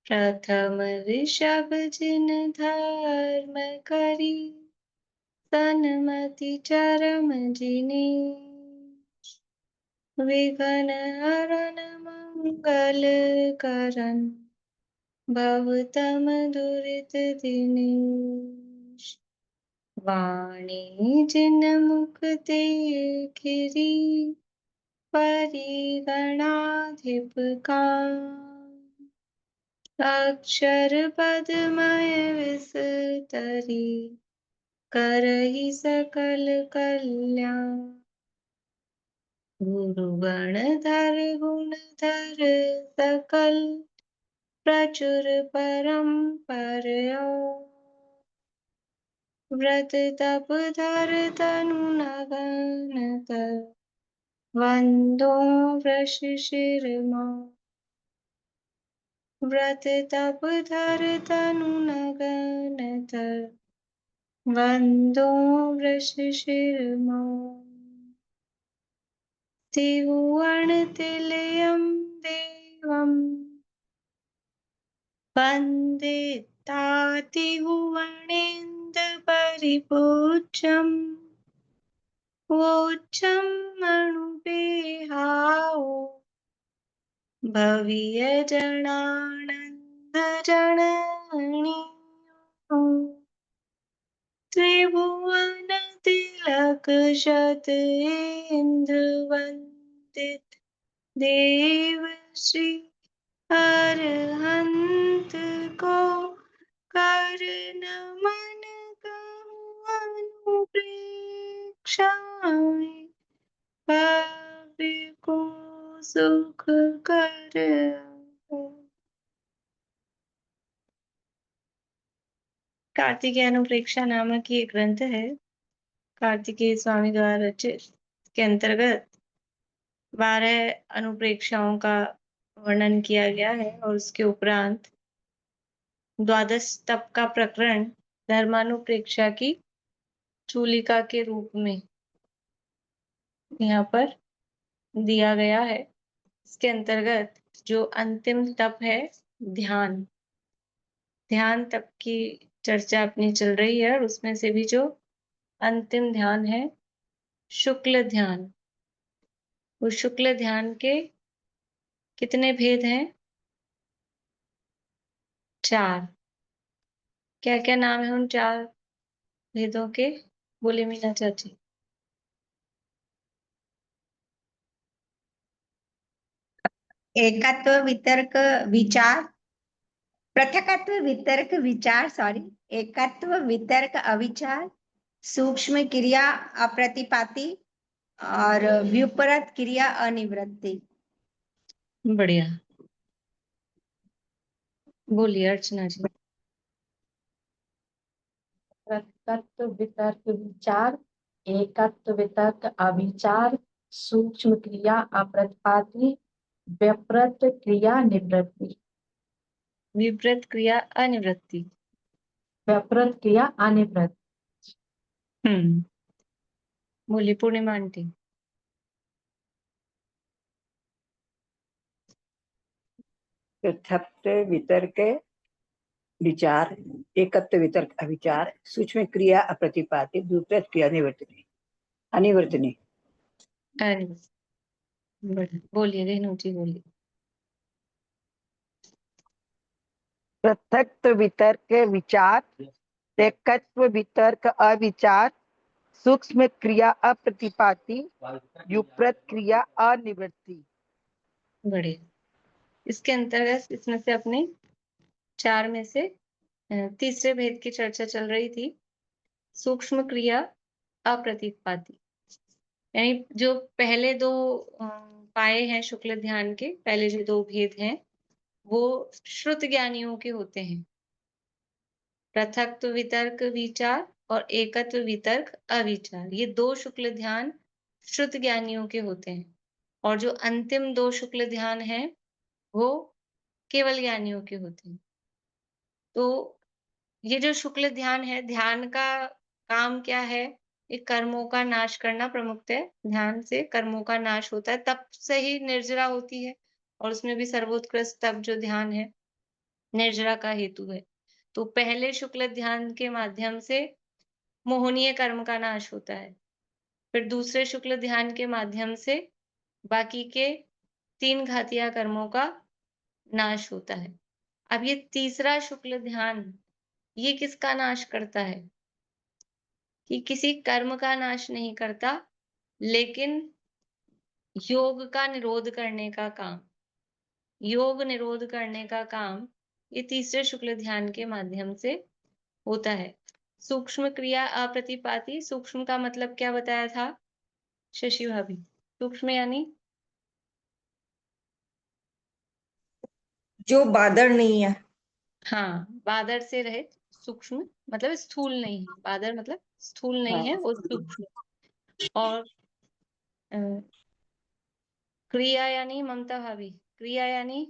प्रथम ऋषभ जिन धर्म करी, सन्मति चरम जिने। विघ्न हरन मंगल करन, भवतम दुरित दिनेश। वाणी जिन मुख ते खिरी, परिगणाधिप का। अक्षर पदमय विस्तरी, करहि सकल कल्याण। गुरुगणधर गुणधर सकल, प्रचुर परम्परया। व्रत तप धर तनु नगन कर, वंदो वृष शिरमा। व्रत तप धर तनु नगन कर, वंदो वृष शिरमा। त्रिभुवन तिलयं देवं, वन्दितातिभुवनेन्दु परिपूज्यम्। वोच्चं मणुपेहाओ, भवीयजनानन्दजननी। त्रिभुवन तिलक शत इंद्रवन्दित देव श्री अरहंत को। कर नमन कहूँ अनुप्रेक्षाएं, भव्य को सुख कर। कार्तिकेय अनुप्रेक्षा नामक ये ग्रंथ है, कार्तिकेय स्वामी द्वारा रचित। के अंतर्गत 12 अनुप्रेक्षाओं का वर्णन किया गया है और उसके उपरांत 12 तप का प्रकरण धर्मानुप्रेक्षा की चूलिका के रूप में यहाँ पर दिया गया है। इसके अंतर्गत जो अंतिम तप है ध्यान, ध्यान तप की चर्चा अपनी चल रही है और उसमें से भी जो अंतिम ध्यान है शुक्ल ध्यान। उस शुक्ल ध्यान के कितने भेद हैं? 4। क्या क्या नाम है उन 4 भेदों के? बोले मीना चाची। एकत्व वितर्क विचार, पृथकत्व वितर्क विचार, एकत्व वितर्क अविचार, सूक्ष्म क्रिया अप्रतिपाती और व्युपरत क्रिया अनिवृत्ति। बढ़िया, बोलिए अर्चना जी। पृथकत्व वितर्क विचार, एकत्व वितर्क अविचार, सूक्ष्म क्रिया अप्रतिपाती, व्यप्रत क्रिया निवृत्ति। विपरीत क्रिया अनिवृत्ति। व्यप्रत क्रिया अनिवृत्ति। बोलिए पूर्णिमा आंटी। पृथक्त्व वितर्क विचार, एकत्व वितर्क अविचार, सूक्ष्म क्रिया अप्रतिपाती, विपरीत क्रिया निवर्तनी अनिवर्तनी। बोलिए रेणु जी, बोलिए। पृथक्त्व वितर्क विचार, एकत्व वितर्क अविचार, सूक्ष्म क्रिया अप्रतिपाती, विपरीत क्रिया अनिवृत्ति। बढ़िया। इसके अंतर्गत इसमें से अपने 4 में से तीसरे भेद की चर्चा चल रही थी, सूक्ष्म क्रिया अप्रतिपाती। यानी जो पहले 2 पाए हैं शुक्ल ध्यान के, पहले जो 2 भेद हैं वो श्रुत ज्ञानियों के होते हैं, पृथक्त्व वितर्क विचार और एकत्व वितर्क अविचार। ये 2 शुक्ल ध्यान श्रुत ज्ञानियों के होते हैं और जो अंतिम 2 शुक्ल ध्यान हैं वो केवल ज्ञानियों के होते हैं। तो ये जो शुक्ल ध्यान है, ध्यान का काम क्या है? ये कर्मों का नाश करना प्रमुखतः। ध्यान से कर्मों का नाश होता है, तप से ही निर्जरा होती है और उसमें भी सर्वोत्कृष्ट तप जो ध्यान है निर्जरा का हेतु है। तो पहले शुक्ल ध्यान के माध्यम से मोहनीय कर्म का नाश होता है। फिर दूसरे शुक्ल ध्यान के माध्यम से बाकी के 3 घातीय कर्मों का नाश होता है। अब ये तीसरा शुक्ल ध्यान, ये किसका नाश करता है? कि किसी कर्म का नाश नहीं करता, लेकिन योग का निरोध करने का काम, योग निरोध करने का काम ये तीसरे शुक्ल ध्यान के माध्यम से होता है। सूक्ष्म क्रिया अप्रतिपाती, सूक्ष्म का मतलब क्या बताया था शशि भाभी? सूक्ष्म यानी जो बादर नहीं है। हाँ, बादर से रहित सूक्ष्म, मतलब स्थूल नहीं है। बादर मतलब स्थूल नहीं है, वो सूक्ष्म। और अ, क्रिया यानी ममता भाभी, क्रिया यानी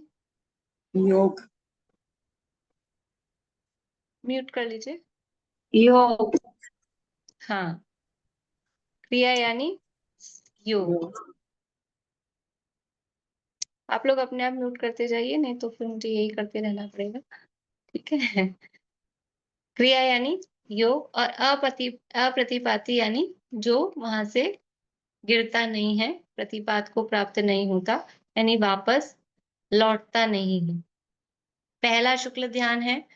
योग। म्यूट कर लीजिए। योग। हाँ, क्रिया यानी योग। आप लोग अपने आप म्यूट करते जाइए, नहीं तो फिर मुझे यही करते रहना पड़ेगा। ठीक है। क्रिया यानी योग, और अप्रतिपाती यानी जो वहां से गिरता नहीं है, प्रतिपात को प्राप्त नहीं होता, यानी वापस लौटता नहीं है। पहला शुक्ल ध्यान है,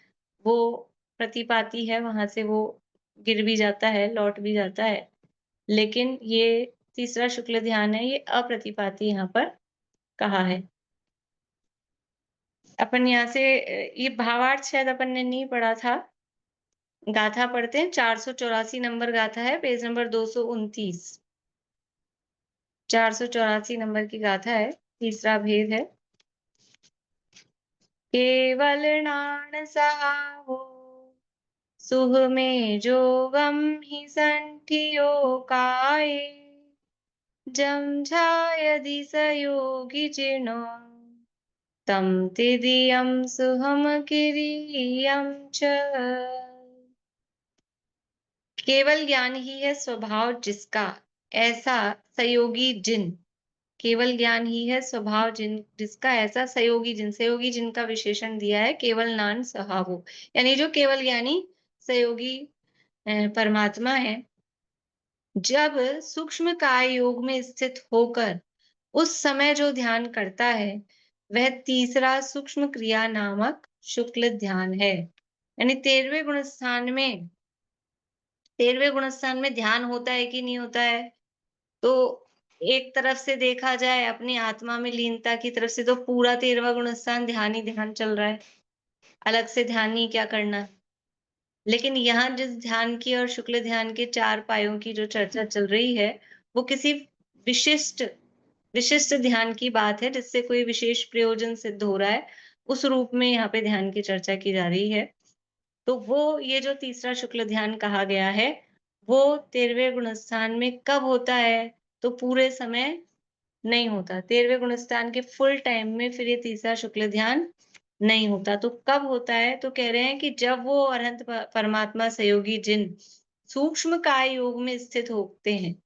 वो प्रतिपाती है, वहां से वो गिर भी जाता है, लौट भी जाता है। लेकिन ये तीसरा शुक्ल ध्यान है, ये अप्रतिपाती यहाँ पर कहा है। अपन यहाँ से ये भावार्थ शायद अपन ने नहीं पढ़ा था। गाथा पढ़ते हैं, 484 नंबर गाथा है, पेज नंबर 229। 484 नंबर की गाथा है, तीसरा भेद है। केवल नाण सहावो सुह में जोगम ही संठियो काये जमझा यदि सयोगी चिनो तम तिदियम सुहम किरियम च। केवल ज्ञान ही है स्वभाव जिसका, ऐसा सहयोगी जिन। केवल ज्ञान ही है स्वभाव जिसका, ऐसा सहयोगी जिन। सहयोगी जिन का विशेषण दिया है केवल नान सहावो, यानी जो केवल ज्ञानी सहयोगी परमात्मा है। जब सूक्ष्म काय योग में स्थित होकर उस समय जो ध्यान करता है, वह तीसरा सूक्ष्म क्रिया नामक शुक्ल ध्यान है। यानी 13वें गुणस्थान में ध्यान होता है कि नहीं होता है? तो एक तरफ से देखा जाए अपनी आत्मा में लीनता की तरफ से, तो पूरा 13वां गुणस्थान ध्यान ही ध्यान चल रहा है, अलग से ध्यान ही क्या करना। लेकिन यहाँ जिस ध्यान की और शुक्ल ध्यान के 4 पायों की जो चर्चा चल रही है, वो किसी विशिष्ट विशिष्ट ध्यान की बात है, जिससे कोई विशेष प्रयोजन सिद्ध हो रहा है, उस रूप में यहाँ पे ध्यान की चर्चा की जा रही है। तो वो ये जो तीसरा शुक्ल ध्यान कहा गया है, वो 13वें गुणस्थान में कब होता है? तो पूरे समय नहीं होता। 13वें गुणस्थान के फुल टाइम में फिर ये तीसरा शुक्ल ध्यान नहीं होता। तो कब होता है? तो कह रहे हैं कि जब वो अनंत परमात्मा सहयोगी जिन सूक्ष्म काय योग में स्थित होते हैं।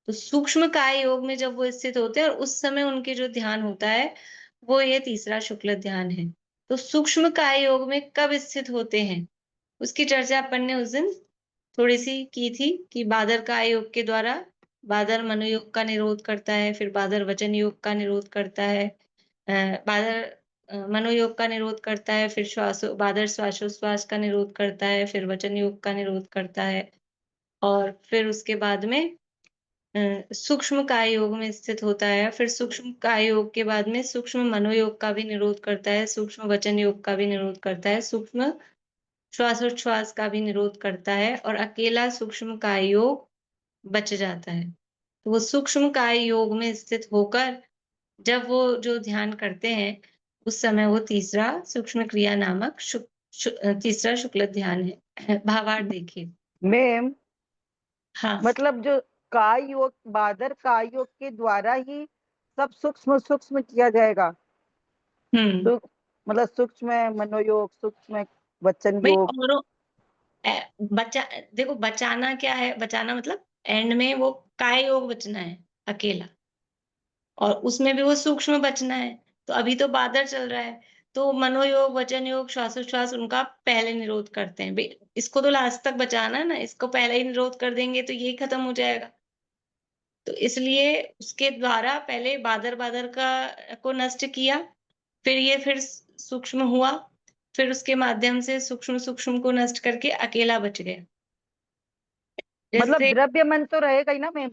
तो सूक्ष्म काय योग में जब वो स्थित होते हैं और उस समय उनके जो ध्यान होता है, वो ये तीसरा शुक्ल ध्यान है। तो सूक्ष्म काय योग में कब स्थित होते हैं, उसकी चर्चा अपन ने उस दिन थोड़ी सी की थी कि बादर काय योग के द्वारा बादर मनोयोग का निरोध करता है, फिर बादर वचन योग का निरोध करता है, बादर मनोयोग का निरोध करता है, फिर बादर श्वासोश्वास का निरोध करता है, फिर वचन योग का निरोध करता है, और फिर उसके बाद में सूक्ष्म काय योग में स्थित होता है। फिर सूक्ष्म काय योग के बाद में सूक्ष्म मनोयोग का भी निरोध करता है, सूक्ष्म वचन योग का भी निरोध करता है, सूक्ष्म श्वासोच्छ्वास का भी निरोध करता है, और अकेला सूक्ष्म काय योग बच जाता है। तो वो सूक्ष्म काय योग में स्थित होकर जब वो जो ध्यान करते हैं, उस समय वो तीसरा सूक्ष्म क्रिया नामक तीसरा शुक्ल ध्यान है। भावार्थ देखिए। मैम, हाँ। मतलब जो काय योग, बादर काय योग के द्वारा ही सब सूक्ष्म सूक्ष्म किया जाएगा। तो मतलब सूक्ष्म मनोयोग, सूक्ष्म वचन भाई, योग। और बचा देखो, बचाना क्या है? बचाना मतलब एंड में वो काय योग बचना है अकेला, और उसमें भी वो सूक्ष्म बचना है। तो अभी तो बादर चल रहा है, तो मनोयोग, वचन योग, श्वासोच्छ्वास उनका पहले निरोध करते हैं। इसको तो लास्ट तक बचाना है ना, इसको पहले ही निरोध कर देंगे तो यही खत्म हो जाएगा। तो इसलिए उसके द्वारा पहले बादर-बादर का को नष्ट किया, फिर ये फिर सूक्ष्म हुआ, फिर उसके माध्यम से सूक्ष्म-सूक्ष्म को नष्ट करके अकेला बच गया। मतलब जैसे द्रव्य मन तो रहेगा ही ना मैम?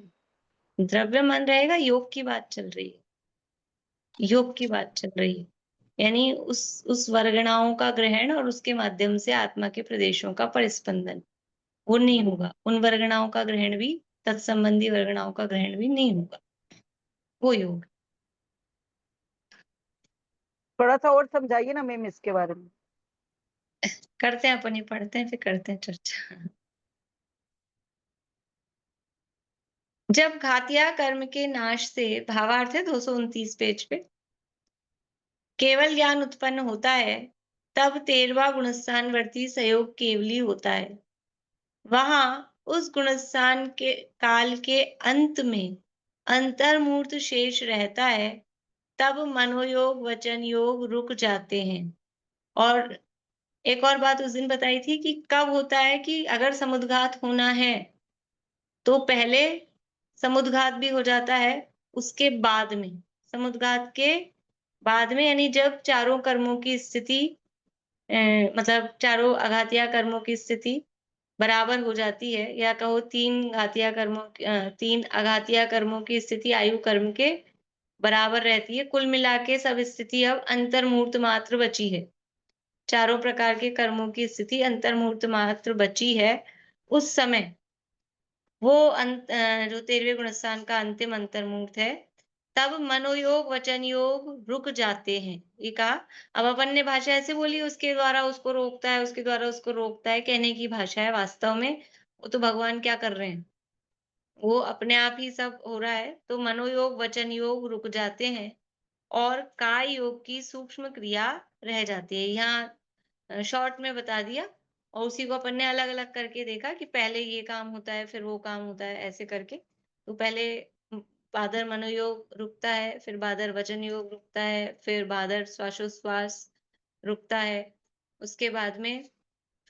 द्रव्य मन रहेगा, योग की बात चल रही है। योग की बात चल रही है। यानी उस वर्गणाओं का ग्रहण और उसके माध्यम से आत्मा के प्रदेशों का परिस्पंदन, वो नहीं होगा। उन वर्गणाओं का ग्रहण भी, तत्संबंधी वर्गणाओं का ग्रहण भी नहीं होगा। वो योग। थोड़ा सा और समझाइए ना मैम इसके बारे में। करते हैं अपन ये पढ़ते हैं, फिर करते हैं चर्चा। जब घातिया कर्म के नाश से, भावार्थ है 229 पेज पे, केवल ज्ञान उत्पन्न होता है, तब 13वां गुणस्थानवर्ती सहयोग केवली होता है। वहां उस गुणस्थान के काल के अंत में अंतर्मूर्त शेष रहता है, तब मनोयोग, वचन योग रुक जाते हैं। और एक और बात उस दिन बताई थी कि कब होता है कि अगर समुद्घात होना है, तो पहले समुद्घात भी हो जाता है, उसके बाद में, समुद्घात के बाद में, यानी जब चारों कर्मों की स्थिति मतलब चारों अघातिया कर्मों की स्थिति बराबर हो जाती है, या कहो 3 अघातिया कर्मों की स्थिति आयु कर्म के बराबर रहती है। कुल मिला के सब स्थिति अब अंतर्मूर्त मात्र बची है। चारों प्रकार के कर्मों की स्थिति अंतर्मूर्त मात्र बची है। उस समय वो जो 13वें गुणस्थान का अंतिम अंतर्मूर्त है, तब मनोयोग, वचन योग रुक जाते हैं। ये कहा। अब अपन ने भाषा ऐसे बोली, उसके द्वारा उसको रोकता है, उसके द्वारा उसको रोकता है, कहने की भाषा है। वास्तव में वो तो भगवान क्या कर रहे हैं? वो अपने आप ही सब हो रहा है। तो मनोयोग, वचन योग रुक जाते हैं और काय योग की सूक्ष्म क्रिया रह जाती है। यहाँ शॉर्ट में बता दिया, और उसी को अपन ने अलग-अलग करके देखा कि पहले ये काम होता है, फिर वो काम होता है, ऐसे करके। तो पहले बादर मनोयोग रुकता है, फिर बादर वचन योग रुकता है, फिर बादर श्वासोच्छ्वास रुकता है। उसके बाद में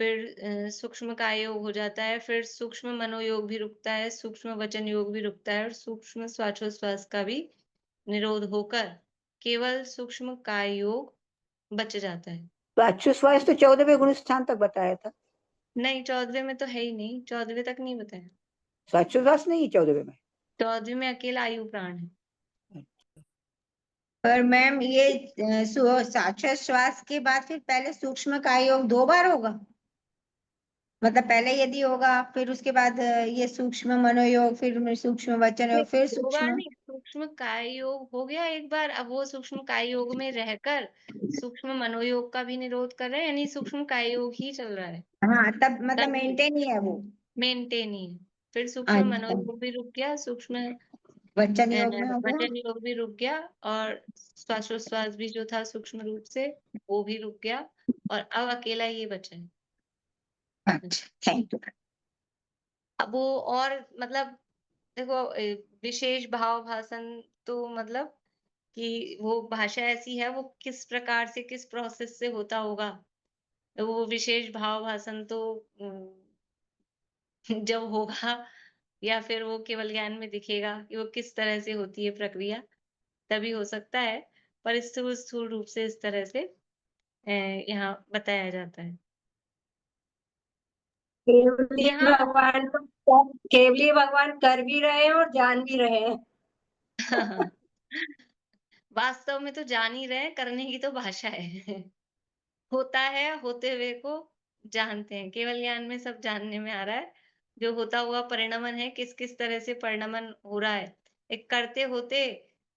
फिर सूक्ष्म काय योग हो जाता है, फिर सूक्ष्म मनोयोग भी रुकता है, सूक्ष्म वचन योग भी रुकता है, और सूक्ष्म श्वासोच्छ्वास का भी निरोध होकर केवल सूक्ष्म काय योग बच जाता है। तो अक्षुश्वास तो 14वें गुण स्थान तक बताया था। नहीं, 14वें में तो है ही नहीं, 14वें तक नहीं बताया। तो अक्षुश्वास नहीं है 14वें में। 14वें में अकेला आयु प्राण है। पर मैम ये श्वास के बाद फिर पहले सूक्ष्म का योग 2 बार होगा? मतलब पहले यदि होगा, फिर उसके बाद ये सूक्ष्म मनोयोग, फिर सूक्ष्म वचन योग, फिर 2 बार सूक्ष्म। नहीं, सूक्ष्म काय योग हो गया एक बार। अब वो सूक्ष्म काय योग में रहकर सूक्ष्म मनोयोग का भी निरोध कर रहे हैं, यानी सूक्ष्म काय योग ही चल रहा है। हाँ, तब मतलब तभी मेंटेन ही है वो। मेंटेन ही है। फिर सूक्ष्म अच्छा, मनोयोग भी रुक गया, सूक्ष्म वचन योग में हो गया। वचन योग भी रुक गया, और श्वासोच्छ्वास भी जो था सूक्ष्म रूप से, वो भी रुक गया, और अब अकेला ये बचा है। अच्छा, थैंक यू। अब वो और मतलब देखो, विशेष भाव भाषण तो मतलब कि वो भाषा ऐसी है, वो किस प्रकार से, किस प्रोसेस से होता होगा। तो वो विशेष भाव भाषण तो जब होगा, या फिर वो केवल ज्ञान में दिखेगा कि वो किस तरह से होती है प्रक्रिया, तभी हो सकता है। पर स्थूल स्थूल रूप से इस तरह से यहाँ बताया जाता है। केवली यहाँ भगवान तो केवली भगवान कर भी रहे हैं और जान भी रहे हैं। वास्तव में तो जान ही रहे हैं, करने की तो भाषा है। होता है, होते हुए को जानते हैं। केवल ज्ञान में सब जानने में आ रहा है। जो होता हुआ परिणमन है, किस-किस तरह से परिणमन हो रहा है। एक करते होते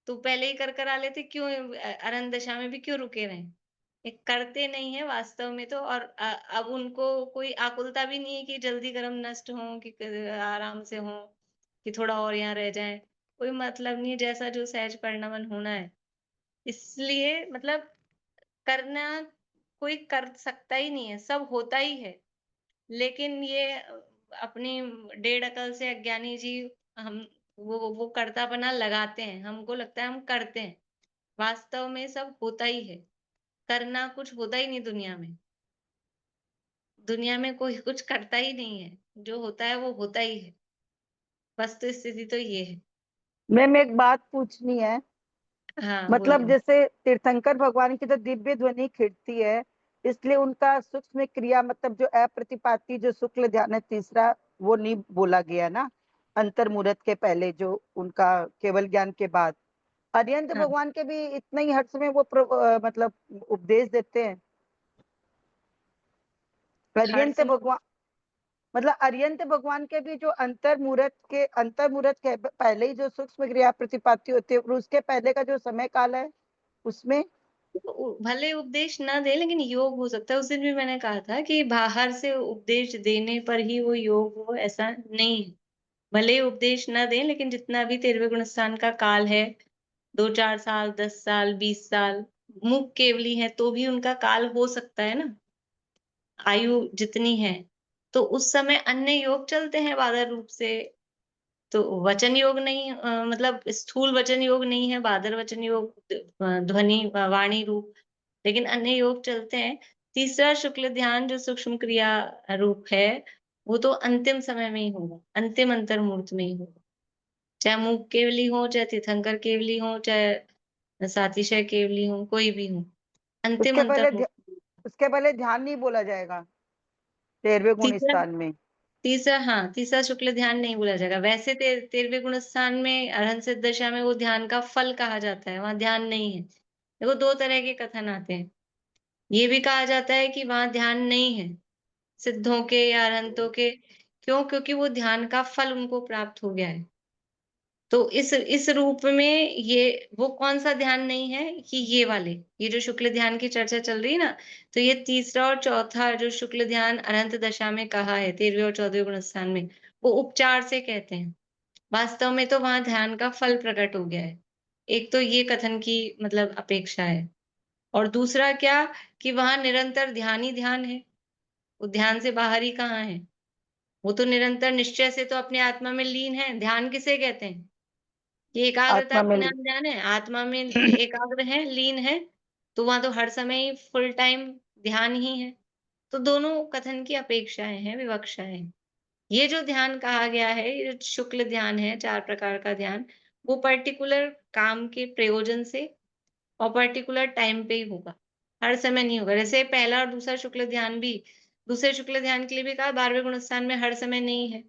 तो पहले ही कर करा लेते, क्यों अरंत दशा में भी क्यों रुके रहें? एक करते नहीं है वास्तव में तो, और अब उनको कोई आकुलता भी नहीं है कि जल्दी कर्म नष्ट हों, कि आराम से हों, कि थोड़ा और यहाँ रह जाएँ। कोई मतलब नहीं है, जैसा जो सहज परिणमन होना है। इसलिए मतलब करना कोई कर सकता ही नहीं है, सब होता ही है। लेकिन ये अपनी डेढ़ अकल से अज्ञानी जीव, हम वो करतापना लगाते हैं, हमको लगता है हम करते हैं। वास्तव में सब होता ही है। करना कुछ होता ही नहीं दुनिया में। दुनिया में कोई कुछ करता ही नहीं है, जो होता है वो होता ही है। वस्तु स्थिति तो ये है। मैम एक बात पूछनी है, हाँ, मतलब बोलिए। जैसे तीर्थंकर भगवान की जो दिव्य ध्वनि खिड़ती है, इसलिए उनका सूक्ष्म क्रिया मतलब जो अप्रतिपाती जो शुक्ल ध्यान है तीसरा, वो नहीं बोला गया ना अंतर मुहूर्त के पहले, जो उनका केवल ज्ञान के बाद। अर्यंत हाँ, भगवान के भी इतना ही हर समय वो मतलब उपदेश देते हैं। हर अर्यंत समय भगवान मतलब अर्यंत भगवान के भी जो अंतर मुहूर्त के पहले ही जो सूक्ष्म क्रिया प्रतिपाती होती है, और उसके पहले का जो समय काल है उसमें भले उपदेश ना दे, लेकिन योग हो सकता है। उस दिन भी मैंने कहा था कि बाहर से उपदेश देने पर ही वो योग हो, ऐसा नहीं है। भले ही उपदेश ना दें, लेकिन जितना भी 13वें गुणस्थान का काल है, 2-4 साल, 10 साल, 20 साल, मुख केवली है तो भी उनका काल हो सकता है ना, आयु जितनी है। तो उस समय अन्य योग चलते हैं बादर रूप से। तो वचन योग नहीं, मतलब स्थूल वचन योग नहीं है, बादर वचन योग, ध्वनि वाणी रूप, लेकिन अन्य योग चलते हैं। तीसरा शुक्ल ध्यान जो सूक्ष्म क्रिया रूप है, वो तो अंतिम समय में ही होगा, अंतिम अंतर मुहूर्त में ही होगा। चाहे मूक केवली हो, चाहे तीर्थंकर केवली हो, चाहे सातिशय केवली हो, कोई भी हो, अंतिम उसके अंतर पहले मुहूर्त। उसके पहले ध्यान नहीं बोला जाएगा 13वें गुण तीसरा स्थान में। तीसरा हाँ, तीसरा शुक्ल ध्यान नहीं बोला जाएगा। वैसे 13वें गुण स्थान में अरहंत सिद्ध दशा में वो ध्यान का फल कहा जाता है, वहां ध्यान नहीं है। देखो, दो तरह के कथन आते हैं। ये भी कहा जाता है कि वहां ध्यान नहीं है सिद्धों के या अरहंतों के। क्यों? क्योंकि वो ध्यान का फल उनको प्राप्त हो गया है। तो इस रूप में ये वो कौन सा ध्यान नहीं है कि ये वाले, ये जो शुक्ल ध्यान की चर्चा चल रही है ना, तो ये तीसरा और चौथा जो शुक्ल ध्यान अनंत दशा में कहा है 13वें और 14वें गुण स्थान में, वो उपचार से कहते हैं। वास्तव में तो वहां ध्यान का फल प्रकट हो गया है। एक तो ये कथन की मतलब अपेक्षा है, और दूसरा क्या, कि वहां निरंतर ध्यान ही ध्यान है। वो ध्यान से बाहर ही कहाँ है? वो तो निरंतर निश्चय से तो अपने आत्मा में लीन है। ध्यान किसे कहते हैं? ये एकाग्रता आत्मा का में नाम ध्यान है। आत्मा में एकाग्र है, लीन है, तो वहां तो हर समय ही फुल टाइम ध्यान ही है। तो दोनों कथन की अपेक्षाएं हैं, विवक्षाएं हैं। ये जो ध्यान कहा गया है, ये जो शुक्ल ध्यान है, 4 प्रकार का ध्यान, वो पर्टिकुलर काम के प्रयोजन से और पर्टिकुलर टाइम पे ही होगा, हर समय नहीं होगा। जैसे पहला और दूसरा शुक्ल ध्यान भी, दूसरे शुक्ल ध्यान के लिए भी कहा 12वें गुण स्थान में हर समय नहीं है,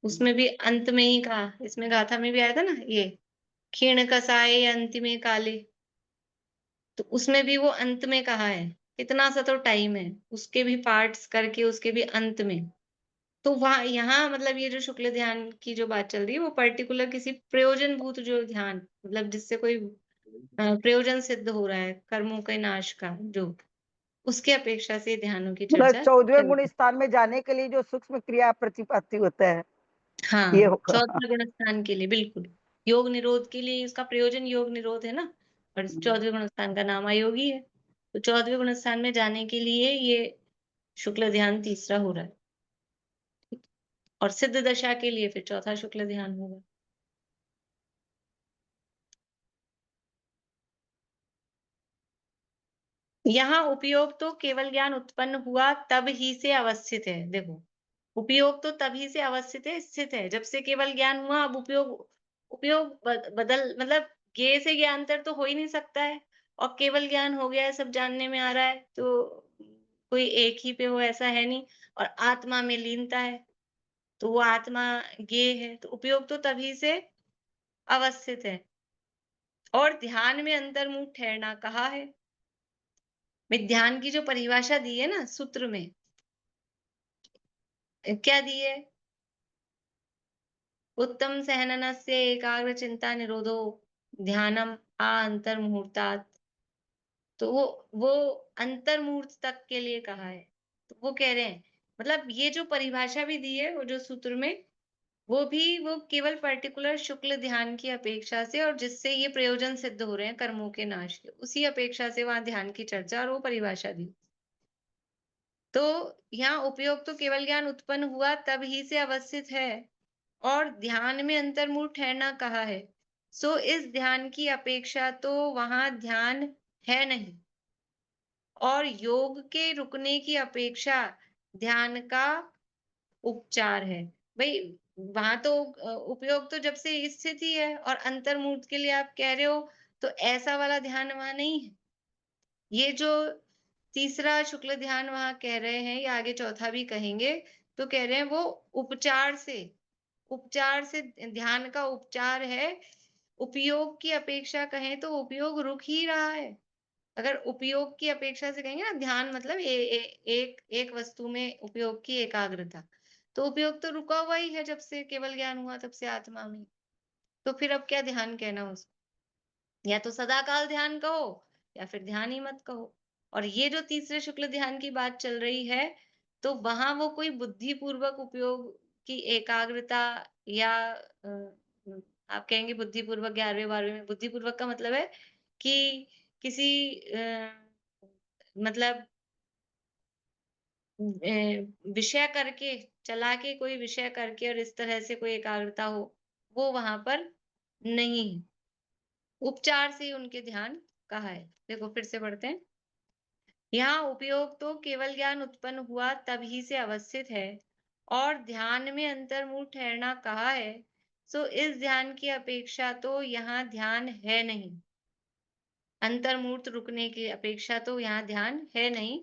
उसमें भी अंत में ही कहा। इसमें गाथा में भी आया था ना ये, क्षीण कसाए अंतिमे काले, तो उसमें भी वो अंत में कहा है। इतना सा तो टाइम है, उसके भी पार्ट्स करके उसके भी अंत में। तो वहाँ यहाँ मतलब ये जो शुक्ल ध्यान की जो बात चल रही है, वो पर्टिकुलर किसी प्रयोजनभूत जो ध्यान, मतलब जिससे कोई प्रयोजन सिद्ध हो रहा है कर्मों के नाश का, जो उसके अपेक्षा से ध्यानों की मतलब चर्चा 14वें चल गुण रही है। स्थान में जाने के लिए जो सूक्ष्म क्रिया प्रतिपाती होता है, ये हाँ, होगा। 14वें गुण स्थान के लिए बिल्कुल, योग निरोध के लिए उसका प्रयोजन योग निरोध है ना, और 14वें गुण स्थान का नाम अयोगी है। तो 14वें गुण स्थान में जाने के लिए ये शुक्ल ध्यान तीसरा हो रहा है, और सिद्ध दशा के लिए फिर चौथा शुक्ल ध्यान होगा। यहाँ उपयोग तो केवल ज्ञान उत्पन्न हुआ तब ही से अवस्थित है। देखो, उपयोग तो तभी से अवस्थित है, स्थित है, जब से केवल ज्ञान हुआ। अब उपयोग उपयोग बदल मतलब ज्ञेय से ज्ञानांतर तो हो ही नहीं सकता है, और केवल ज्ञान हो गया है, सब जानने में आ रहा है, तो कोई एक ही पे हो ऐसा है नहीं। और आत्मा में लीनता है, तो वो आत्मा ज्ञेय है, तो उपयोग तो तभी से अवस्थित है। और ध्यान में अंतर्मुख ठहरना कहा है। में ध्यान की जो परिभाषा दी है ना सूत्र में, क्या दी है? उत्तम सहननस्य एकाग्र चिंता निरोधो ध्यानम आ अंतर्मुहूर्तात्। तो वो अंतर्मुहूर्त तक के लिए कहा है। तो वो कह रहे हैं, मतलब ये जो परिभाषा भी दी है वो जो सूत्र में, वो भी वो केवल पर्टिकुलर शुक्ल ध्यान की अपेक्षा से, और जिससे ये प्रयोजन सिद्ध हो रहे हैं कर्मों के नाश के, उसी अपेक्षा से वहां ध्यान की चर्चा और वो परिभाषा दी। तो यहाँ उपयोग तो केवल ज्ञान उत्पन्न हुआ तब ही से अवस्थित है, और ध्यान में अंतर्मुख ठहरना कहा है। सो इस ध्यान की अपेक्षा तो वहां ध्यान है नहीं। और योग के रुकने की अपेक्षा ध्यान का उपचार है। भाई वहां तो उपयोग तो जब से स्थिति है, और अंतर्मुहूर्त के लिए आप कह रहे हो, तो ऐसा वाला ध्यान वहां नहीं है। ये जो तीसरा शुक्ल ध्यान वहां कह रहे हैं, या आगे चौथा भी कहेंगे, तो कह रहे हैं वो उपचार से ध्यान का उपचार है। उपयोग की अपेक्षा कहें तो उपयोग रुक ही रहा है। अगर उपयोग की अपेक्षा से कहेंगे ना, ध्यान मतलब एक वस्तु में उपयोग की एकाग्रता, तो उपयोग तो रुका हुआ ही है जब से केवल ज्ञान हुआ तब से आत्मा में। तो फिर अब क्या ध्यान कहना उसको? या तो सदा काल ध्यान कहो, या फिर ध्यान ही मत कहो। और ये जो तीसरे शुक्ल ध्यान की बात चल रही है, तो वहां वो कोई बुद्धिपूर्वक उपयोग की एकाग्रता, या आप कहेंगे बुद्धिपूर्वक 11वें 12वें में, बुद्धिपूर्वक का मतलब है कि किसी मतलब विषय करके, चला के कोई विषय करके और इस तरह से कोई एकाग्रता हो, वो वहां पर नहीं है। उपचार से उनके ध्यान कहा है। देखो फिर से पढ़ते हैं। यहाँ उपयोग तो केवल ज्ञान उत्पन्न हुआ तभी से अवस्थित है, और ध्यान में अंतर्मुख ठहरना कहा है, सो इस ध्यान की अपेक्षा तो यहाँ ध्यान है नहीं। अंतर्मूर्त रुकने की अपेक्षा तो यहाँ ध्यान है नहीं।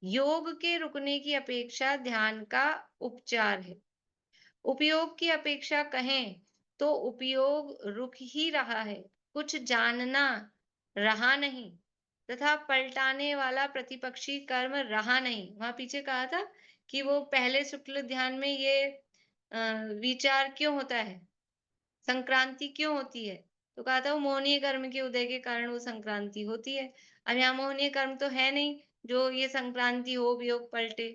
योग के रुकने की अपेक्षा ध्यान का उपचार है। उपयोग की अपेक्षा कहें तो उपयोग रुक ही रहा है, कुछ जानना रहा नहीं, तथा पलटाने वाला प्रतिपक्षी कर्म रहा नहीं। वहां पीछे कहा था कि वो पहले शुक्ल ध्यान में ये विचार क्यों होता है, संक्रांति क्यों होती है, तो कहा था वो मोहनीय कर्म के उदय के कारण वो संक्रांति होती है। अब यहाँ मोहनीय कर्म तो है नहीं, जो ये संक्रांति हो, वियोग पलटे,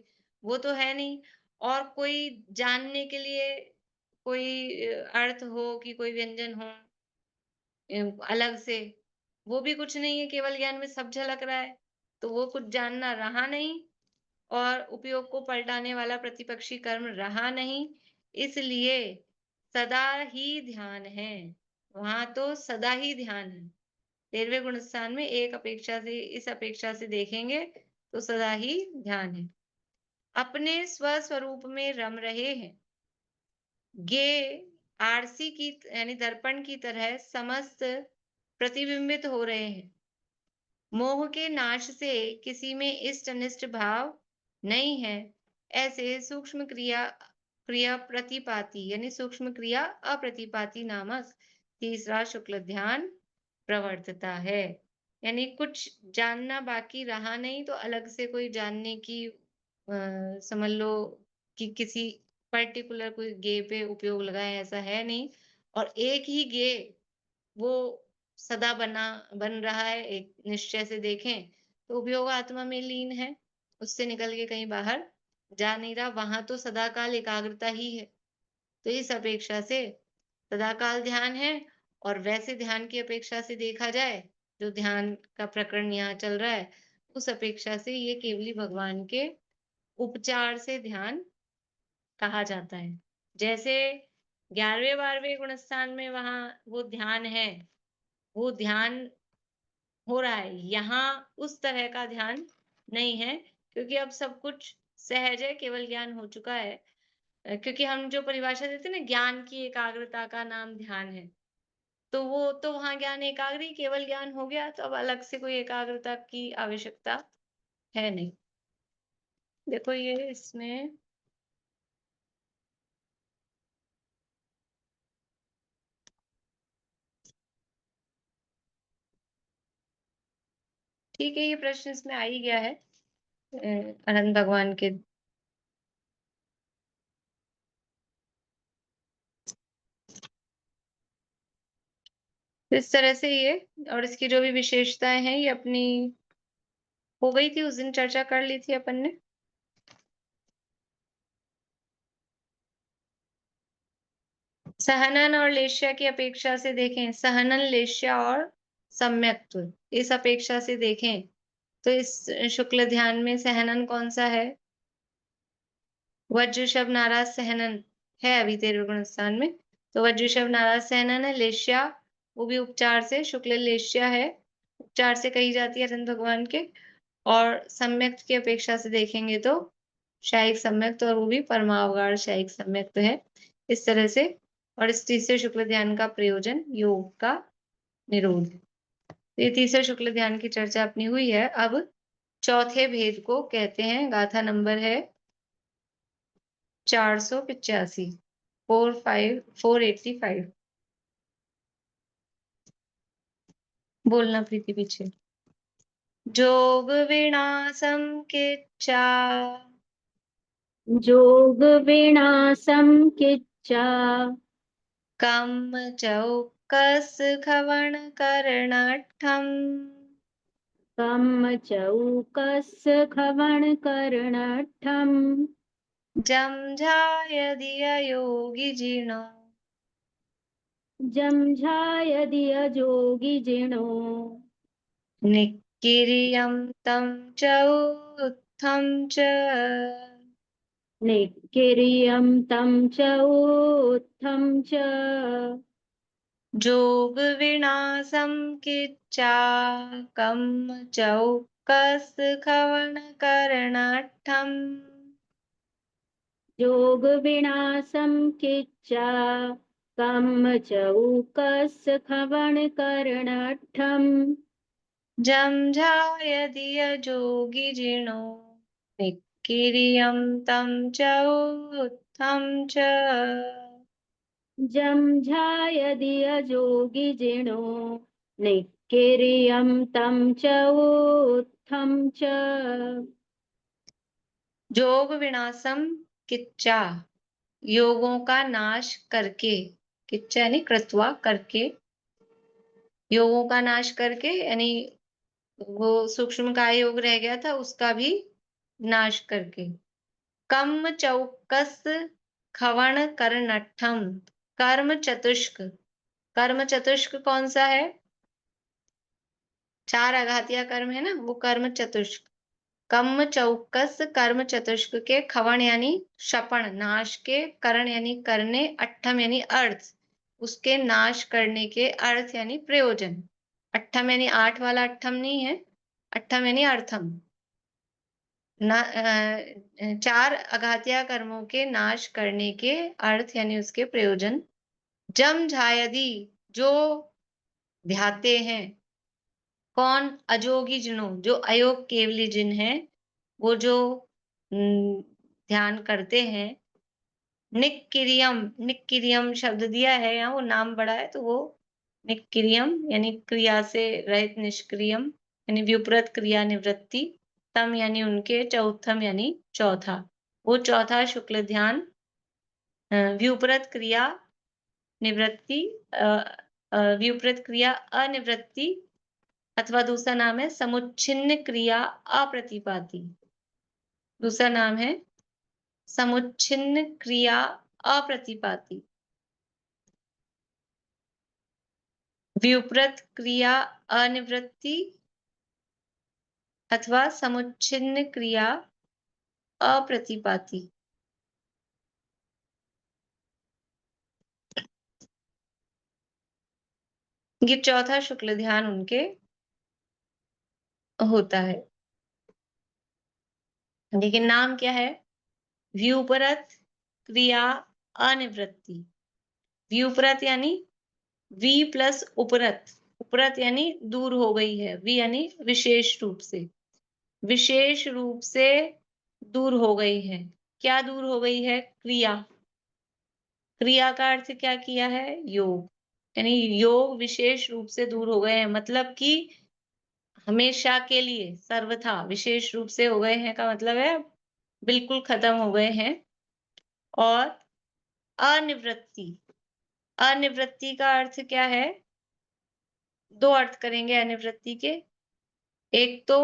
वो तो है नहीं। और कोई जानने के लिए कोई अर्थ हो कि कोई व्यंजन हो अलग से, वो भी कुछ नहीं है, केवल ज्ञान में सब झलक रहा है, तो वो कुछ जानना रहा नहीं, और उपयोग को पलटाने वाला प्रतिपक्षी कर्म रहा नहीं, इसलिए सदा ही ध्यान है। वहां तो सदा ही ध्यान है। 13वें गुण स्थान में एक अपेक्षा से, इस अपेक्षा से देखेंगे तो सदा ही ध्यान है। अपने स्वस्वरूप में रम रहे हैं। गे आरसी की यानी दर्पण की तरह समस्त प्रतिबिंबित हो रहे हैं। मोह के नाश से किसी में इष्ट अनिष्ट भाव नहीं है। ऐसे सूक्ष्म क्रिया क्रिया प्रतिपाती यानी सूक्ष्म क्रिया अप्रतिपाती नामक तीसरा शुक्ल ध्यान प्रवर्तता है। यानी कुछ जानना बाकी रहा नहीं, तो अलग से कोई जानने की समझ लो कि किसी पर्टिकुलर कोई गे पे उपयोग लगाए, ऐसा है नहीं। और एक ही गे वो सदा बन रहा है, एक निश्चय से देखें तो उपयोग आत्मा में लीन है, उससे निकल के कहीं बाहर जा नहीं रहा, वहां तो सदाकाल एकाग्रता ही है। तो इस अपेक्षा से सदाकाल ध्यान है। और वैसे ध्यान की अपेक्षा से देखा जाए, जो ध्यान का प्रकरण यहाँ चल रहा है, उस अपेक्षा से ये केवली भगवान के उपचार से ध्यान कहा जाता है। जैसे 11वें 12वें गुणस्थान में वहां वो ध्यान है, वो ध्यान हो रहा है, यहाँ उस तरह का ध्यान नहीं है, क्योंकि अब सब कुछ सहज है, केवल ज्ञान हो चुका है। क्योंकि हम जो परिभाषा देते हैं ना, ज्ञान की एकाग्रता का नाम ध्यान है, तो वो तो वहां ज्ञान एकाग्र ही केवल ज्ञान हो गया, तो अब अलग से कोई एकाग्रता की आवश्यकता है नहीं। देखो ये इसमें ठीक है, ये प्रश्न इसमें आ ही गया है अनंत भगवान के। इस तरह से ये, और इसकी जो भी विशेषताएं हैं, ये अपनी हो गई थी, उस दिन चर्चा कर ली थी अपन ने। सहनन और लेश्या की अपेक्षा से देखें, सहनन लेश्या और सम्यक्त्व, इस अपेक्षा से देखें तो इस शुक्ल ध्यान में सहनन कौन सा है? वज्र शब्द नाराज सहनन है अभी 13वें गुण स्थान में, तो वज्र शब्द नाराज सहनन है। लेश्या वो भी उपचार से, शुक्ल लेश्या है, उपचार से कही जाती है अनंत भगवान के। और सम्यक्त की अपेक्षा से देखेंगे तो शायिक सम्यक्त, और वो भी परमावगाढ़ शायिक सम्यक्त है। इस तरह से, और इस तीसरे शुक्ल ध्यान का प्रयोजन योग का निरोध है। ये तीसरे शुक्ल ध्यान की चर्चा अपनी हुई है। अब चौथे भेद को कहते हैं, गाथा नंबर है 485, 485। बोलना प्रीति पीछे। जोग विनाशम किच्चा जोग विनाशम किच्चा कम चौकस खवण कर्णठम कम चौकस खवण कर्णठम जमझायदिय योगी जीर्णो जमझायदि अजोगी जिणो निक्किरियं तं चौत्थं च निक्किरियं तं च उत्थं च जोग विनाशं किच्चाकं चौकस खवण कर्णठम योग विनाशं किच्चा कम चौकस खवण कर्णठम जमझायदिय जोगी जीर्णो निक्किरियं तं चौत्थं च जमझायदि अजोगी जिणो निक्किरियं तं च उत्थं च जोग विनाशम किच्चा, योगों का नाश करके, किच्चा यानी कृत्वा, करके, योगों का नाश करके, यानी वो सूक्ष्म काय योग रह गया था उसका भी नाश करके। कम चौकस खवण कर्णठम, कर्म चतुष्क, कर्म चतुष्क कौन सा है? 4 आघातिया कर्म है ना, वो कर्म चतुष्क। कम चौकस कर्म चतुष्क के खवण यानी शपण, नाश के, करण यानी करने, अट्ठम यानी अर्थ, उसके नाश करने के अर्थ यानी प्रयोजन। अट्ठम यानी 8 वाला अट्ठम नहीं है, अट्ठम यानी अर्थम। 4 अघातिया कर्मों के नाश करने के अर्थ यानी उसके प्रयोजन। जम झायदि, जो ध्याते हैं, कौन? अजोगी जिनों, जो अयोग केवली जिन है, वो जो ध्यान करते हैं। निक्किरियम, निक्किरियम शब्द दिया है यहाँ, वो नाम बड़ा है तो वो निक्किरियम यानी क्रिया से रहित, निष्क्रियम यानी व्युपरत क्रिया निवृत्ति, तम यानी उनके, चौथम यानी चौथा। वो चौथा शुक्ल ध्यान व्युपरत क्रिया निवृत्ति, व्युपरत क्रिया अनिवृत्ति, अथवा दूसरा नाम है समुच्छिन्न क्रिया अप्रतिपाती। दूसरा नाम है समुच्छिन्न क्रिया अप्रतिपाती। व्युपरत क्रिया अनिवृत्ति अथवा समुच्छिन्न क्रिया अप्रतिपाती। ये चौथा शुक्ल ध्यान उनके होता है। लेकिन नाम क्या है? व्युपरत क्रिया अनिवृत्ति। व्युपरत यानी वी प्लस उपरत, उपरत यानी दूर हो गई है, वी यानी विशेष रूप से, विशेष रूप से दूर हो गई है। क्या दूर हो गई है? क्रिया। क्रिया का अर्थ क्या किया है? योग, यानी योग विशेष रूप से दूर हो गए हैं, मतलब कि हमेशा के लिए, सर्वथा विशेष रूप से हो गए हैं का मतलब है बिल्कुल खत्म हो गए हैं। और अनिवृत्ति, अनिवृत्ति का अर्थ क्या है? 2 अर्थ करेंगे अनिवृत्ति के। एक तो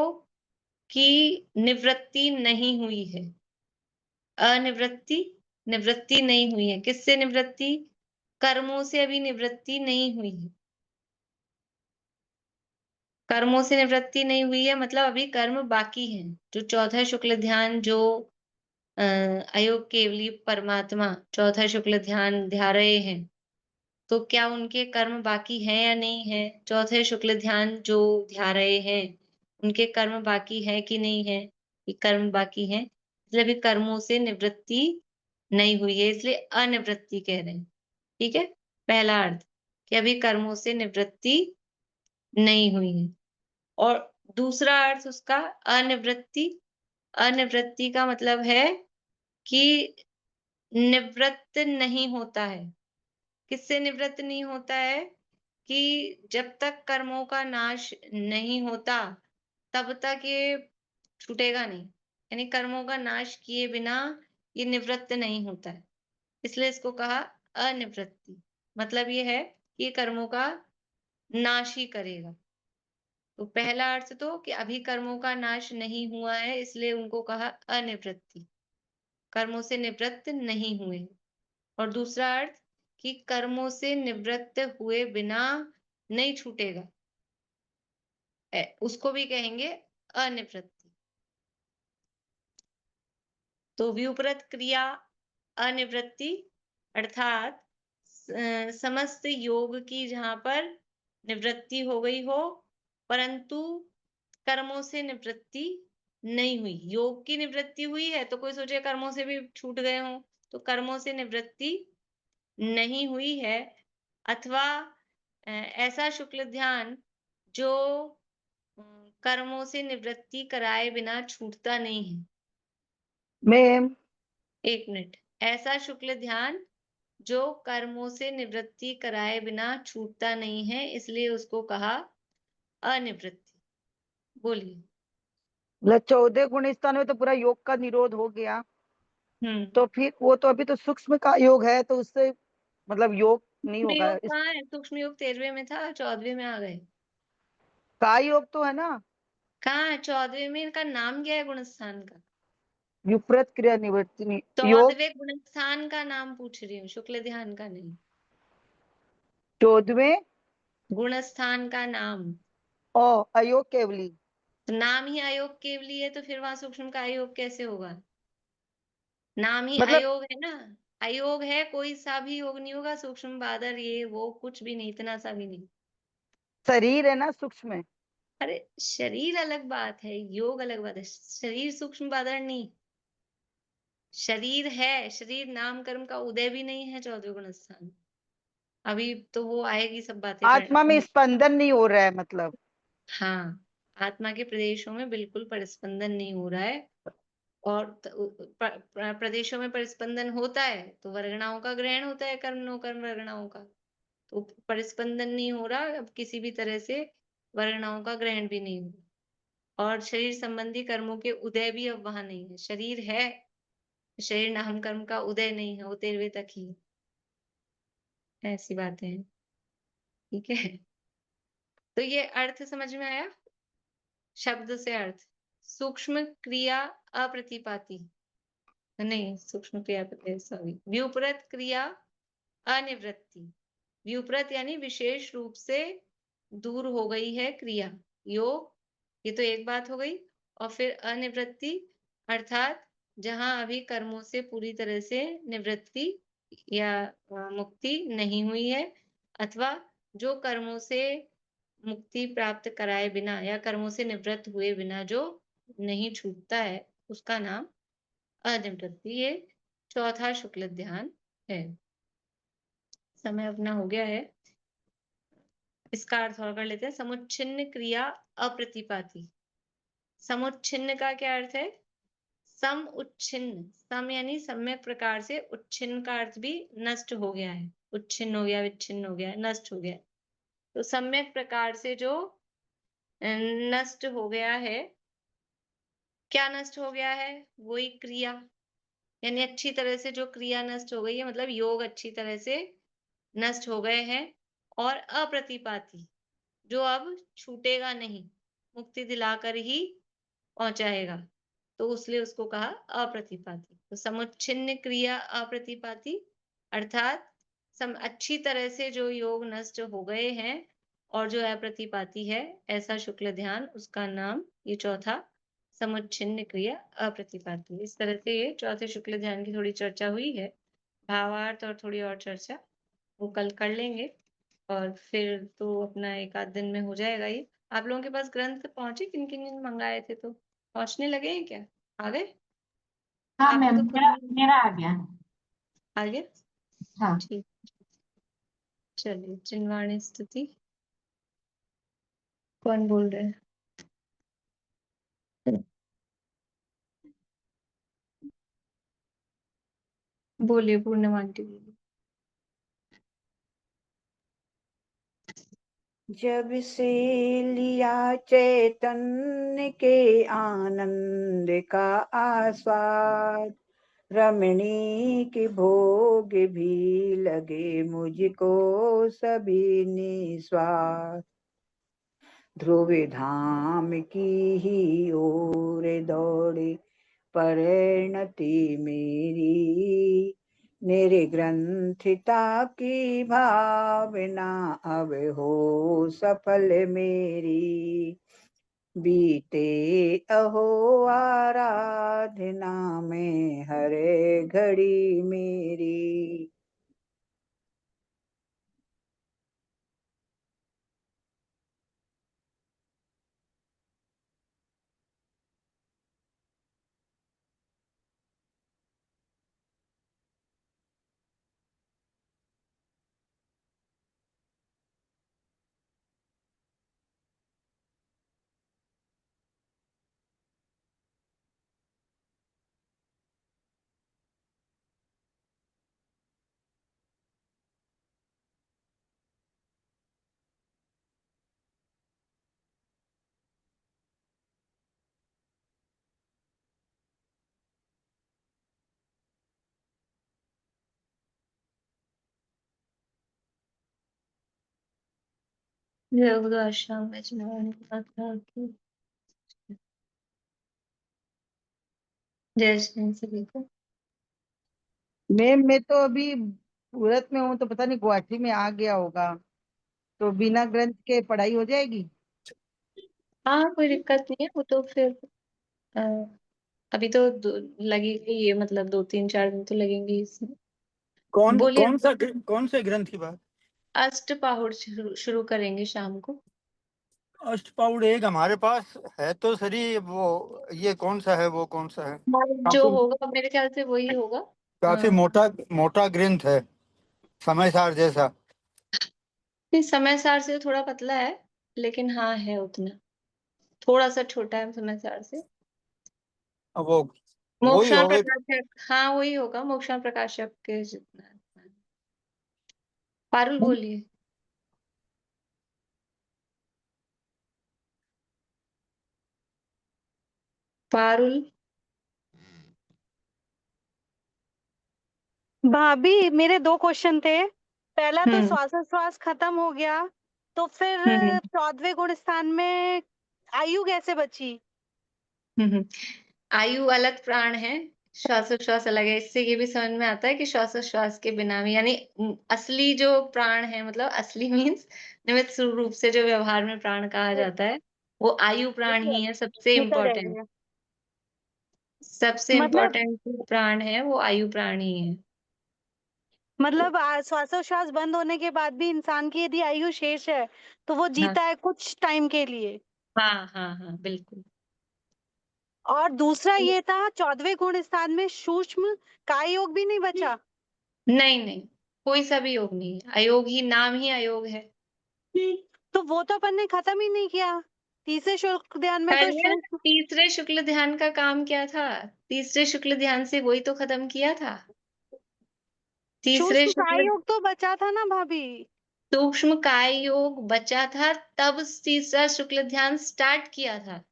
कि निवृत्ति नहीं हुई है, अनिवृत्ति, निवृत्ति नहीं हुई है। किससे निवृत्ति? कर्मों से अभी निवृत्ति नहीं हुई है। कर्मों से निवृत्ति नहीं हुई है मतलब अभी कर्म बाकी हैं। जो चौथा शुक्ल ध्यान, जो अयोग केवली परमात्मा चौथा शुक्ल ध्यान ध्या रहे हैं, तो क्या उनके कर्म बाकी हैं या नहीं है? चौथे शुक्ल ध्यान जो ध्या रहे हैं, उनके कर्म बाकी है कि नहीं है, कि कर्म बाकी है, इसलिए अभी कर्मों से निवृत्ति नहीं हुई है, इसलिए अनिवृत्ति कह रहे हैं। ठीक है? पहला अर्थ कि अभी कर्मों से निवृत्ति नहीं हुई है। और दूसरा अर्थ उसका अनिवृत्ति, अनिवृत्ति का मतलब है कि निवृत्त नहीं होता है। किससे निवृत्त नहीं होता है? कि जब तक कर्मों का नाश नहीं होता, तब तक ये छूटेगा नहीं। यानी कर्मों का नाश किए बिना ये निवृत्त नहीं होता है। इसलिए इसको कहा अनिवृत्ति। मतलब ये है कि ये कर्मों का नाश ही करेगा। तो पहला अर्थ तो कि अभी कर्मों का नाश नहीं हुआ है, इसलिए उनको कहा अनिवृत्ति। कर्मों से निवृत्त नहीं हुए। और दूसरा अर्थ कि कर्मों से निवृत्त हुए बिना नहीं छूटेगा, उसको भी कहेंगे अनिवृत्ति। तो व्युपरत क्रिया अनिवृत्ति अर्थात समस्त योग की जहां पर निवृत्ति हो गई हो, परंतु कर्मों से निवृत्ति नहीं हुई। योग की निवृत्ति हुई है तो कोई सोचे कर्मों से भी छूट गए हों, तो कर्मों से निवृत्ति नहीं हुई है। अथवा ऐसा शुक्ल ध्यान जो कर्मों से निवृत्ति कराए बिना छूटता नहीं है। मैम, एक मिनट। ऐसा शुक्ल ध्यान जो कर्मों से निवृत्ति कराए बिना छूटता नहीं है, इसलिए उसको कहा अनिवृत्ति। बोलिए। मतलब 14 गुण स्थान में तो पूरा योग का निरोध हो गया, तो फिर वो तो अभी तो सूक्ष्म का योग है, तो उससे मतलब योग नहीं सूक्ष्म होगा। योग कहाँ है? सूक्ष्म योग 13वें में था, 14वें में आ गए। का योग तो है ना, कहाँ है 14वें में? का नाम क्या है गुणस्थान का? विपरीत क्रिया निवृत्ति योग। 14वें गुणस्थान का नाम पूछ रही हूँ, शुक्ल ध्यान का नहीं। 14वें गुणस्थान का नाम। अयोग केवली। तो नाम ही अयोग केवली है, तो फिर वहां सूक्ष्म का अयोग कैसे होगा? नाम ही मतलब अयोग है ना। अयोग है, कोई सा भी योग नहीं होगा। सूक्ष्म बादर ये वो कुछ भी नहीं, इतना सा भी नहीं। शरीर है ना सूक्ष्म में। अरे शरीर अलग बात है, योग अलग बात है। शरीर सूक्ष्म बादर नहीं, शरीर है। शरीर नाम कर्म का उदय भी नहीं है 14वें गुणस्थान। अभी तो वो आएगी सब बातें आत्मा में स्पंदन नहीं हो रहा है मतलब। हाँ, आत्मा के प्रदेशों में बिल्कुल परिस्पंदन नहीं हो रहा है। और प्रदेशों में परिस्पंदन होता है तो वर्गणाओं का ग्रहण होता है, कर्म नो कर्म वर्गणाओं का। तो परिस्पंदन नहीं हो रहा, अब किसी भी तरह से वर्गणाओं का ग्रहण भी नहीं हो रहा। और शरीर संबंधी कर्मों के उदय भी अब वहां नहीं है। शरीर है, शरीर नाम कर्म का उदय नहीं है, वो 13वें तक ही है। ऐसी बातें हैं। ठीक है? तो ये अर्थ समझ में आया? शब्द से अर्थ। सूक्ष्म क्रिया अप्रतिपाती, नहीं सूक्ष्म क्रिया, सॉरी, व्युपरत क्रिया अनिवृत्ति। व्युपरत यानी विशेष रूप से दूर हो गई है क्रिया, योग, ये तो एक बात हो गई। और फिर अनिवृत्ति अर्थात जहां अभी कर्मों से पूरी तरह से निवृत्ति या मुक्ति नहीं हुई है, अथवा जो कर्मों से मुक्ति प्राप्त कराए बिना या कर्मों से निवृत्त हुए बिना जो नहीं छूटता है, उसका नाम अनिवृत्ति। ये चौथा शुक्ल ध्यान है। समय अपना हो गया है, इसका अर्थ और कर लेते हैं। समुच्छिन्न क्रिया अप्रतिपाती। समुच्छिन्न का क्या अर्थ है? सम उच्छिन्न। सम यानी सम्यक प्रकार से, उच्छिन्न का अर्थ भी नष्ट हो गया है। उच्छिन्न हो गया, विच्छिन्न हो गया, नष्ट हो गया। तो सम्यक प्रकार से जो नष्ट हो गया है, क्या नष्ट हो गया है? वही क्रिया, यानी अच्छी तरह से जो क्रिया नष्ट हो गई है, मतलब योग अच्छी तरह से नष्ट हो गए हैं। और अप्रतिपाती, जो अब छूटेगा नहीं, मुक्ति दिलाकर ही पहुंचाएगा, तो उसलिए उसको कहा अप्रतिपाती। तो समुच्छिन्न क्रिया अप्रतिपाती अर्थात अच्छी तरह से जो योग नष्ट हो गए हैं और जो अप्रतिपाती है, ऐसा शुक्ल ध्यान, उसका नाम ये चौथा समुच्छिन्न क्रिया अप्रतिपाती। इस तरह से ये चौथे शुक्ल ध्यान की थोड़ी चर्चा हुई है। भावार्थ और थोड़ी और चर्चा वो कल कर लेंगे, और फिर तो अपना एक आध दिन में हो जाएगा ये। आप लोगों के पास ग्रंथ पहुंचे? किन किन ने मंगाए थे? तो पहुंचने लगे हैं क्या? आ गए? हाँ आपने मैम, तो खुद मेरा आ गया। आ गया। हाँ। ठीक, चलिए। चिन्वाणी स्तुति कौन बोल रहे हैं? बोलिए, पूर्णिमा आंटी बोलिए। जब से लिया चैतन्य के आनंद का आस्वाद, रमणी के भोग भी लगे मुझको सभी निस्वार्थ। ध्रुव धाम की ही ओर दौड़े परिणति मेरी, निर्ग्रंथिता की भावना अब हो सफल मेरी। बीते अहो आराधना में हरे घड़ी मेरी। जय आश्रम में चिन्वाणी माता की जय श्री सभी को। मैम मैं तो अभी सूरत में हूँ, तो पता नहीं गुवाहाटी में आ गया होगा, तो बिना ग्रंथ के पढ़ाई हो जाएगी? हाँ, कोई दिक्कत नहीं है। वो तो फिर अ, अभी तो लगेगी ये, मतलब 2-3-4 दिन तो लगेंगे ही इसमें। कौन बोलिए। कौन से ग्रंथ की बात? अष्टपाहुड़ शुरू करेंगे शाम को। अष्टपाउड एक हमारे पास है तो सरी, वो ये कौन सा है, वो कौन सा है? और जो काफी होगा मेरे ख्याल से वही होगा। काफी हाँ, मोटा मोटा ग्रंथ है, समय सार जैसा। नहीं, समय सार से थोड़ा पतला है, लेकिन हाँ है उतना। थोड़ा सा छोटा है समय सार से। अब वो वही मोक्षाण होगा। प्रकाशक, हाँ वही होगा, मोक्षाण प्रकाशक के जितना। पारुल बोलिए। पारुल। भाभी मेरे 2 क्वेश्चन थे। पहला तो हम्म श्वासोच्छ्वास खत्म हो गया, तो फिर हम्म 14वें गुण स्थान में आयु कैसे बची? हम्म। आयु अलग प्राण है, श्वासोच्छ्वास अलग है। इससे ये भी समझ में आता है कि श्वासोच्छ्वास के बिना भी, यानी असली जो प्राण है, मतलब असली मीन्स निमित्त रूप से जो व्यवहार में प्राण कहा जाता है, वो आयु प्राण ही है। सबसे निकल इम्पोर्टेंट, जाएंगे। सबसे मतलब इम्पोर्टेंट जो प्राण है वो आयु प्राण ही है। मतलब श्वासोच्छ्वास बंद होने के बाद भी इंसान की यदि आयु शेष है, तो वो हाँ जीता है कुछ टाइम के लिए। हाँ हाँ हाँ, बिल्कुल। और दूसरा ये था 14वें गुण स्थान में सूक्ष्म काय योग भी नहीं बचा। नहीं नहीं, कोई सा भी योग नहीं है। अयोग ही, नाम ही अयोग है। तो वो तो अपन ने खत्म ही नहीं किया। तीसरे शुल्क ध्यान में तो पहले सूक्ष्म तीसरे शुक्ल ध्यान का काम क्या था? तीसरे शुक्ल ध्यान से वही तो खत्म किया था। तीसरे सूक्ष्म काय शुक्ल योग तो बचा था ना भाभी। सूक्ष्म काय योग बचा था, तब तीसरा शुक्ल ध्यान स्टार्ट किया था,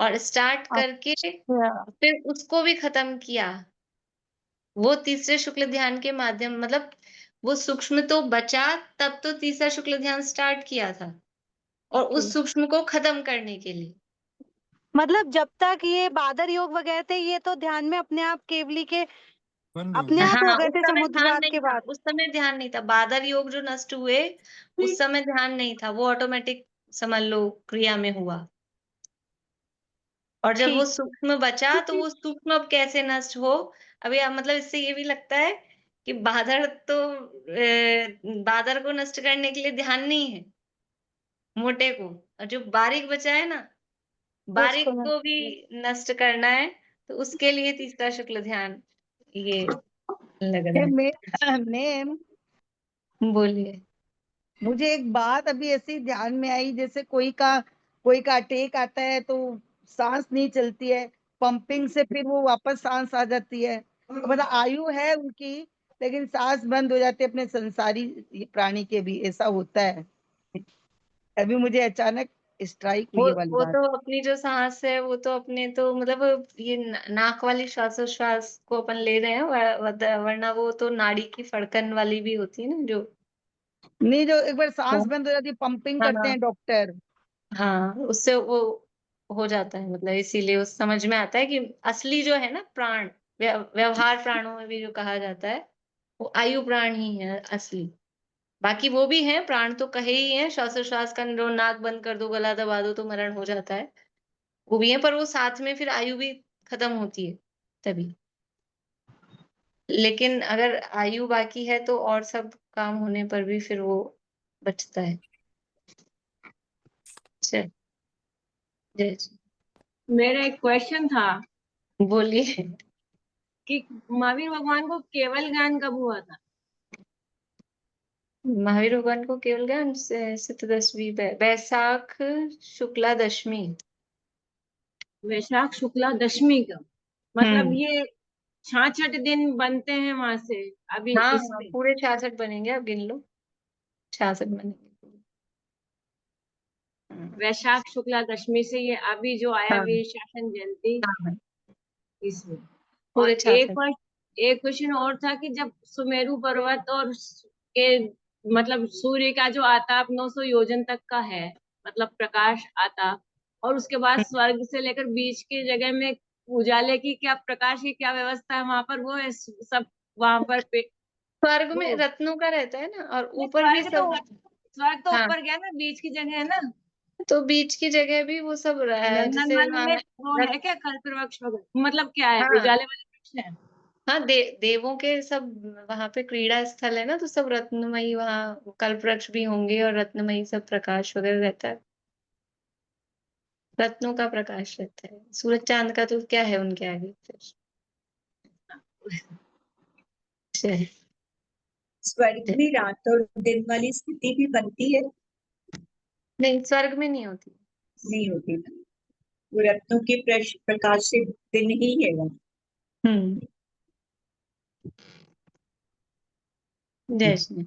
और स्टार्ट करके अच्छा। फिर उसको भी खत्म किया। वो तीसरे शुक्ल ध्यान के माध्यम, मतलब वो सूक्ष्म तो बचा, तब तो तीसरा शुक्ल ध्यान स्टार्ट किया था, और ओके। उस सूक्ष्म को खत्म करने के लिए। मतलब जब तक ये बादर योग वगैरह थे, ये तो ध्यान में अपने आप केवली के बंद हो अपने गया। आप हो हाँ, गए उस थे समय ध्यान समुद्रवात नहीं के था, बाद। उस समय ध्यान नहीं था। बादर योग जो नष्ट हुए, उस समय ध्यान नहीं था, वो ऑटोमेटिक समझ लो क्रिया में हुआ। और जब वो ठीक। सूक्ष्म बचा, तो वो सूक्ष्म अब कैसे नष्ट हो? अभी मतलब इससे ये भी लगता है कि बादर तो बादर को नष्ट करने के लिए ध्यान नहीं है। मोटे को, और जो बारीक बचा है ना, बारीक उसको को भी नष्ट करना है, तो उसके लिए तीसरा शुक्ल ध्यान ये लग रहा मैम, बोलिए। मुझे एक बात अभी ऐसी ध्यान में आई, जैसे कोई का अटैक आता है तो सांस नहीं चलती है, पंपिंग से फिर वो वापस सांस आ जाती है, तो मतलब आयु है उनकी लेकिन सांस बंद हो जाती है, अपने संसारी प्राणी के भी ऐसा होता है। अभी मुझे अचानक स्ट्राइक हुई ये वाली वो बात। तो अपनी जो सांस है वो तो अपने तो मतलब ये नाक वाली श्वासोश्वास को अपन ले रहे हैं, वरना वो तो नाड़ी की फड़कन वाली भी होती है ना जो। नहीं, जो एक बार सांस बंद हो जाती है, पंपिंग करते हाँ हैं डॉक्टर। हाँ, उससे वो हो जाता है, मतलब इसीलिए उस समझ में आता है कि असली जो है ना प्राण, व्यवहार प्राणों में भी जो कहा जाता है, वो आयु प्राण ही है असली। बाकी वो भी हैं प्राण, तो कहे ही हैं, श्वासोश्वास का जो नाक बंद कर दो, गला दबा दो तो मरण हो जाता है, वो भी है, पर वो साथ में फिर आयु भी खत्म होती है तभी। लेकिन अगर आयु बाकी है तो और सब काम होने पर भी फिर वो बचता है। चल, जय जी। मेरा एक क्वेश्चन था बोलिए। कि महावीर भगवान को केवल ज्ञान कब हुआ था? महावीर भगवान को केवल ज्ञान सप्तदशमी बैसाख शुक्ला दशमी। वैशाख शुक्ला दशमी का मतलब हम्म। ये 66 दिन बनते हैं वहां से अभी हाँ हाँ, इसमें। पूरे 66 बनेंगे, आप गिन लो, 66 बनेंगे। वैशाख शुक्ला दशमी से ये अभी जो आया हाँ वीर शासन जयंती हाँ, इसमें। और पूरे 66। एक क्वेश्चन और था कि जब सुमेरु पर्वत और के मतलब सूर्य का जो आताप 900 योजन तक का है, मतलब प्रकाश आता, और उसके बाद स्वर्ग से लेकर बीच की जगह में उजाले की क्या, प्रकाश की क्या व्यवस्था है वहां पर, वो है सब वहां पर स्वर्ग में वो रत्नों का रहता है ना, और नहीं, ऊपर भी सब। स्वर्ग तो हाँ, ऊपर गया ना, बीच की जगह है ना। तो बीच की जगह भी वो सब जैसे नंदनवन में वो है क्या कल्प वृक्ष वगैरह, मतलब क्या है हाँ उजाले वाले वृक्ष है? हाँ, देवों के सब वहां पे क्रीड़ा स्थल है ना, तो सब रत्नमयी, वहाँ कल्प वृक्ष भी होंगे और रत्नमयी सब प्रकाश वगैरह रहता है, रत्नों का प्रकाश रहता है। सूरज चांद का तो क्या है उनके आगे फिर। जय स्वर्ग जय। में रात और दिन वाली स्थिति भी बनती है? नहीं, स्वर्ग में नहीं होती। नहीं होती ना, वो रत्नों के प्रकाश से दिन ही है वो। हम्म। जय श्री